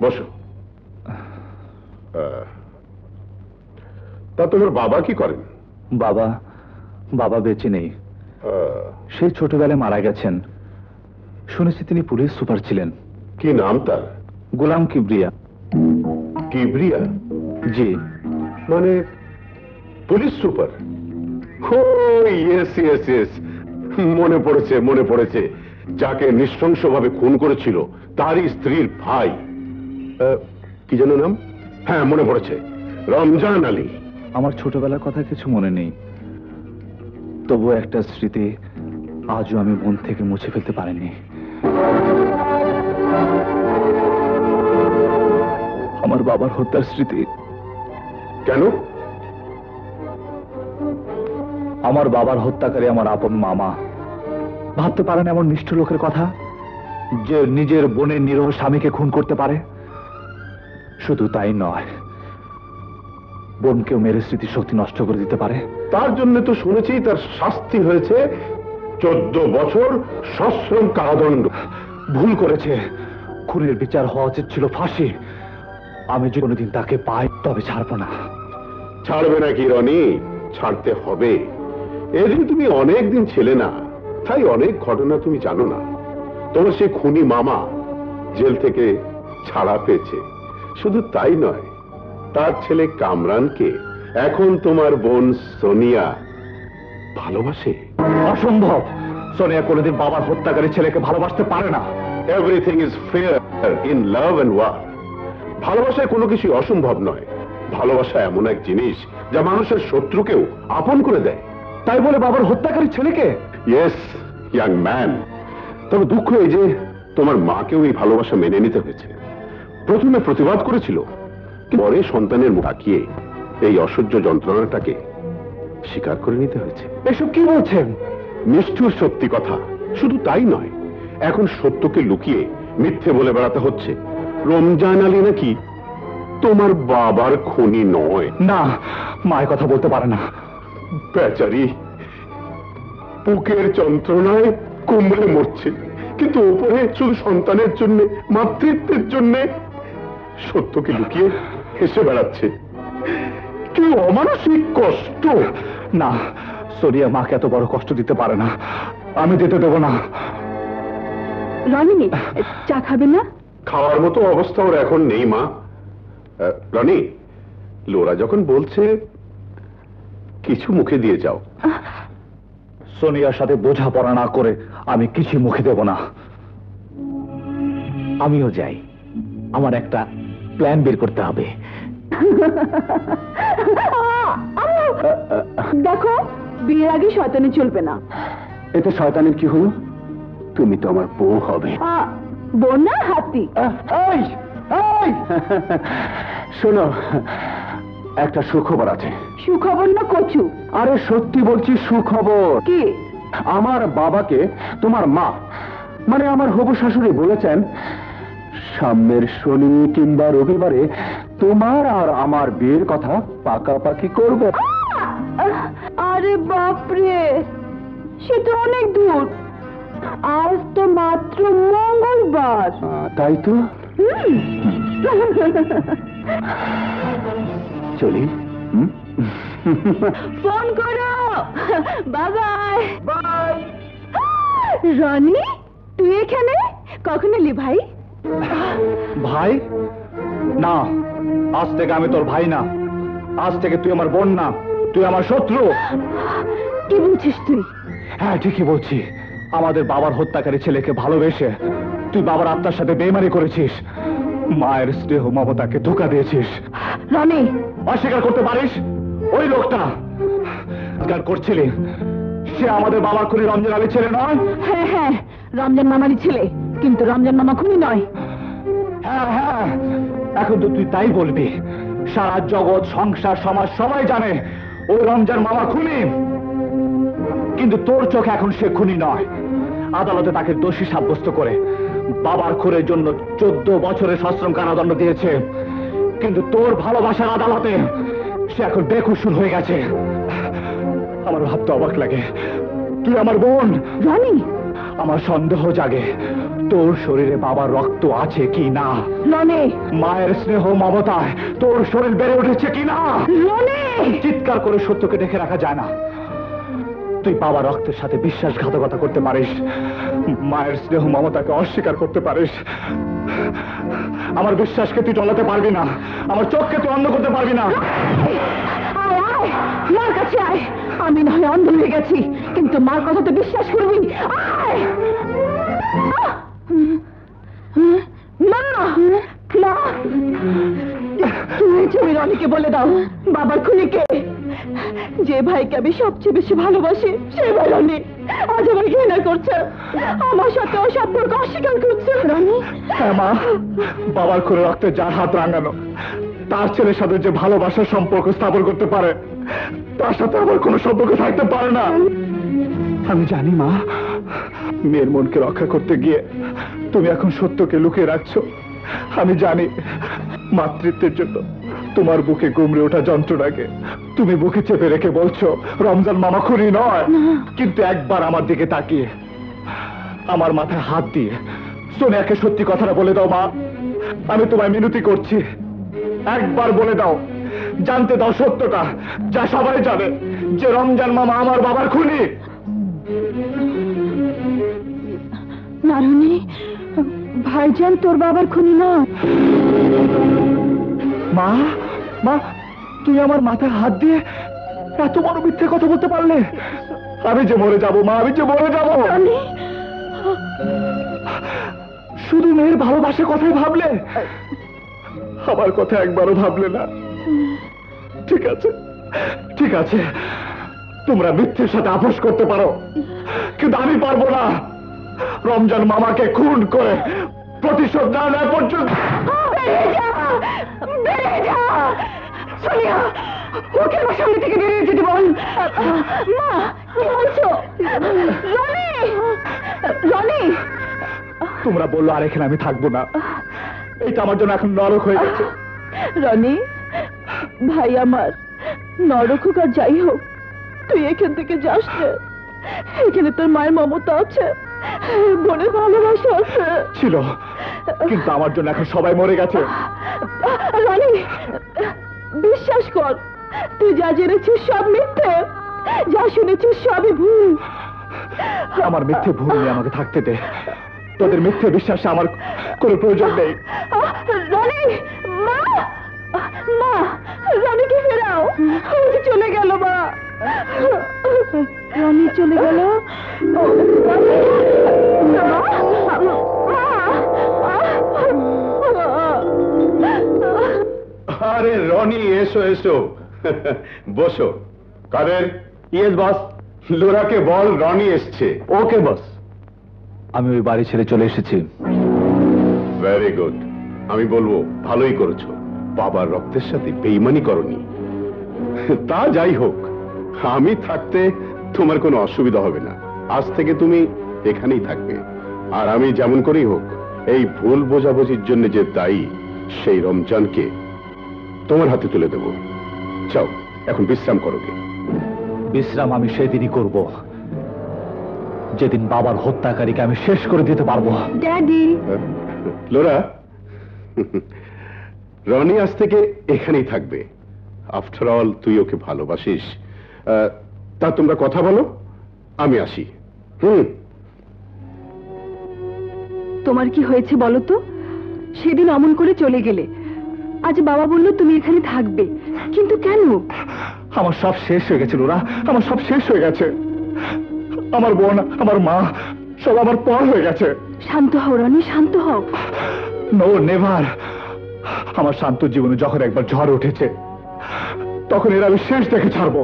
বসো। তা তোমার বাবা কি করেন? বাবা বাবা বেঁচে নেই, সেই ছোটবেলায় মারা গেছেন। শুনেছি তিনি পুলিশ সুপার ছিলেন। কি নাম তার? গোলাম কিবরিয়া। কিবরিয়া? জি। মানে পুলিশ সুপার? ও ইয়েস ইয়েস ইয়েস, মনে পড়েছে মনে পড়েছে। যাকে নৃশংসভাবে খুন করেছিল তারই স্ত্রীর ভাই, কি যেন নাম? হ্যাঁ মনে পড়েছে, রমজান আলী। আমার ছোটবেলার কথা কিছু মনে নেই, তবু একটা স্মৃতি আজও আমি মন থেকে মুছে ফেলতে পারিনি। আমার বাবার হত্যার স্মৃতি। কেন? আমার বাবার হত্যাকারী আমার আপন মামা। ভাবতে পারেন এমন নিষ্ঠুর লোকের কথা, যে নিজের বোনের নিরহ স্বামীকে খুন করতে পারে। শুধু তাই নয়, বোনকেও মেরে স্মৃতিশক্তি নষ্ট করে দিতে পারে। তার জন্য তো শুনেছি তার শাস্তি হয়েছে 14 বছর সশ্রম কারাদণ্ড। ভুল করেছে, খুনের বিচার হওয়া উচিত ছিল ফাঁসি। আমি যে কোনোদিন তাকে পাই তবে ছাড়বো না। ছাড়বে নাকি রনি? ছাড়তে হবে। এদিন তুমি অনেক দিন ছেলে না, তাই অনেক ঘটনা তুমি জানো না। তোমার সেই খুনি মামা জেল থেকে ছাড়া পেয়েছে। শুধু তাই নয়, তার ছেলে কামরানকে এখন তোমার বোন সোনিয়া ভালোবাসে। অসম্ভব, সোনিয়া কোনোদিন বাবার হত্যাকারী ছেলেকে ভালোবাসতে পারে না। Everything is fair in love and war. ভালোবাসায় কোনো কিছু অসম্ভব নয়। ভালোবাসা এমন এক জিনিস যা মানুষের শত্রুকেও আপন করে দেয়। তাই বলে বাবার হত্যাকারী ছেলেকে? Yes young man. তবে দুঃখ এই যে তোমার মাকেও এই ভালোবাসা মেনে নিতে হয়েছে। প্রথমে প্রতিবাদ করেছিল, পরে সন্তানের মুখ তাকিয়ে এই অসহ্য যন্ত্রণাটাকে স্বীকার করে নিতে হয়েছে। এসব কি বলছেন? নিষ্ঠুর সত্যি কথা। শুধু তাই নয়, এখন সত্যকে লুকিয়ে মিথ্যে বলে বেড়াতে হচ্ছে। রমজান আলী নাকি তোমার বাবার খুনি নয়। না, মায়ের কথা বলতে পারে না। বেচারি বুকের যন্ত্রণায় কুমড়ে মরছে, কিন্তু উপরে শুধু সন্তানের জন্য, মাতৃত্বের জন্য সত্যকে লুকিয়ে হেসে বেড়াচ্ছে। কি অমানসিক কষ্ট! না, সোনিয়া মাকে এত বড় কষ্ট দিতে পারে না, আমি দিতে দেব না। রনি, চা খাবে না? খাওয়ার মতো অবস্থা ওর এখন নেই মা। রনি, লোরা যখন বলছে কিছু মুখে দিয়ে যাও। সোনিয়ার সাথে বোঝাপড়া না করে আমি কিছু মুখে দেব না। আমিও যাই, আমার একটা প্ল্যান বের করতে হবে। দেখো, বিয়ের আগে শয়তানি চলবে না। এতে শয়তানের কি হলো? তুমি তো আমার বউ হবে। বোন না, হাতি। শোনো, একটা সুখবর আছে। সুখবর না কচু? আরে সত্যি বলছি, সুখবর। কি? আমার বাবাকে তোমার মা, মানে আমার হবু শাশুড়ি বলেছেন, সামনের শনি কিংবা রবিবারে তোমার আর আমার বিয়ের কথা পাকাপাকি করবে। আরে বাপরে, সে তো অনেক দূর। আজ তো মাত্র মঙ্গলবার। তাই তো। চলি। ফোন করো। Bye bye. রনি, তুই এখানে কখন এলি ভাই? ভাই না, আজ থেকে আমি তোর ভাই না। আজ থেকে তুই আমার বোন না, তুই আমার শত্রু। কি বলছিস তুই? হ্যাঁ, ঠিকই বলছি। আমাদের বাবার হত্যাকারী ছেলেকে ভালোবেসে তুই বাবার আত্মার সাথে বেইমানি করেছিস। মায়ের স্নেহ মমতাকে ধোঁকা দিয়েছিস। রনি, অস্বীকার করতে পারিস? ওই লোকটা অস্বীকার করছিলি, সে আমাদের বাবার খুনি রমজান আলী ছেলে নয়? হ্যাঁ হ্যাঁ, রমজান মামারই ছেলে, কিন্তু রমজান মামা খুনি নয়। হ্যাঁ হ্যাঁ, এখন তো তুই তাই বলবি। সারা জগৎ, সংসার, সমাজ সবাই জানে ওই রমজান মামা খুনি, কিন্তু তোর চোখে এখন সে খুনি নয়। আদালতে তাকে দোষী সাব্যস্ত করে বাবার খুনের জন্য 14 বছরের সশ্রম কারাদণ্ড দিয়েছে, কিন্তু তোর ভালোবাসার আদালতে সে এখন বেকসুর হয়ে গেছে। আমার ভাবতে অবাক লাগে, তুই আমার বোন। রনি, আমার সন্দেহ জাগে তোর শরীরে বাবার রক্ত আছে কি না, রনি, মায়ের স্নেহ মমতায় তোর শরীর বেড়ে উঠেছে কি না। রনি, চিৎকার করে সত্যকে ঢেকে রাখা যায় না। তুই বাবার রক্তের সাথে বিশ্বাসঘাতকতা করতে পারিস, মায়ের স্নেহ মমতাকে অস্বীকার করতে পারিস। আমার বিশ্বাসকে তুই চলাতে পারবি না, আমার চোখকে তুই অন্ধ করতে পারবি না। আয় আয়, মার কাছে আয়। আমি না হয় অন্ধ হয়ে গেছি, কিন্তু মার কথা তো বিশ্বাস করবি। আয়। মা, মা, তুমি রনিকে বলে দাও বাবার খুনিকে। যে ভাইকে আমি সবচেয়ে বেশি ভালোবাসি সেই ভাই রনি আজ আমার ঘৃণা করছে, আমার সাথে ও সম্পর্ক অস্বীকার করছে। রনি, হ্যাঁ মা, বাবার খুনে রক্তে যার হাত রাঙানো, তার ছেলের সাথে যে ভালোবাসার সম্পর্ক স্থাপন করতে পারে, তার সাথে আমার কোনো সম্পর্ক থাকতে পারে না। আমি জানি মা, মেয়ের মনকে রক্ষা করতে গিয়ে তুমি এখন সত্যকে লুকিয়ে রাখছো। আমি জানি মাতৃত্বের জন্য তোমার বুকে গুমড়ে ওঠা যন্ত্রণাকে তুমি বুকে চেপে রেখে বলছো রমজান মামা খুনি নয়। কিন্তু একবার আমার দিকে তাকিয়ে আমার মাথায় হাত দিয়ে সোনিয়াকে সত্যি কথাটা বলে দাও মা, আমি তোমায় মিনতি করছি। একবার বলে দাও, জানতে দাও সত্যটা, যা সবাই জানে যে রমজান মামা আমার বাবার খুনি। না রনি, ভাইজান তোর বাবার খুনি নয়। মা, মা, তুই আমার মাথায় হাত দিয়ে এত বড় মিথ্যে কথা বলতে পারলে? আমি যে মরে যাবো মা, আমি যে মরে যাবো। রনি, শুধু মেয়ের ভালোবাসার কথাই ভাবলে, আমার কথা একবারও ভাবলে না। ঠিক আছে, ঠিক আছে, তোমরা মিথ্যের সাথে আপোষ করতে পারো, কিন্তু আমি পারবো না। রমজান মামাকে খুন করে প্রতিশোধ না নেওয়া পর্যন্ত। বেরিয়ে যা, বেরিয়ে যা। সোনিয়া, ওকে আমার সামনে থেকে বেরিয়ে যেতে বল। মা, কি বলছো? রনি, রনি। তোমরা বললো আর এখানে আমি থাকবো না, এটা আমার জন্য এখন নরক হয়ে গেছে। রনি, ভাই আমার, নরক হোক আর যাই হোক, তুই এখান থেকে যাস না। এখানে তোর মায়ের মমতা আছে, বোনের ভালোবাসা আছে। ছিল, কিন্তু আমার জন্য এখন সবাই মরে গেছে। রনি, বিশ্বাস কর, তুই যা জেনেছিস সব মিথ্যে, যা শুনেছিস সবই ভুল। আমার মিথ্যে ভুল নিয়ে আমাকে থাকতে দে, তোদের মিথ্যে বিশ্বাসে আমার কোনো প্রয়োজন নেই। রনি, মা, মা, রনিকে ফেরাও, ও যে চলে গেল। মা, রনি চলে গেল। আরে রনি, এসো এসো, বসো। কাদের? Yes boss. লোরাকে বল রনি এসছে। ওকে বস। আমি ওই বাড়ি ছেড়ে চলে এসেছি। Very good. আমি বলবো ভালোই করেছো, বাবার রক্তের সাথে বেইমানি করনি। তা যাই হোক, আমি থাকতে তোমার কোনো অসুবিধা হবে না। আজ থেকে তুমি এখানেই থাকবে, আর আমি যেমন করেই হোক এই ভুল বোঝাবুঝির জন্য যে দায়ী সেই রমজানকে তোমার হাতে তুলে দেব। যাও, এখন বিশ্রাম করো গে। বিশ্রাম আমি সেদিনই করব যেদিন বাবার হত্যাকারীকে আমি শেষ করে দিতে পারবো। ড্যাডি। লোরা, রনি আজ থেকে এখানেই থাকবে। আফটার অল তুই ওকে ভালোবাসিস। তা তোমরা কথা বলো, আমি আসি। তোমার কি হয়েছে বলো তো? সেদিন অমন করে চলে গেলে, আজ বাবা বলল তুমি এখানে থাকবে, কিন্তু কেন? আমার সব শেষ হয়ে গেছে লোরা, আমার সব শেষ হয়ে গেছে। আমার বোন, আমার মা সব আমার পর হয়ে গেছে। শান্ত হও রনি, শান্ত হও। No never. আমার শান্ত জীবনে যখন একবার ঝড় উঠেছে, তখন এরা আমি শেষ দেখে ছাড়বো।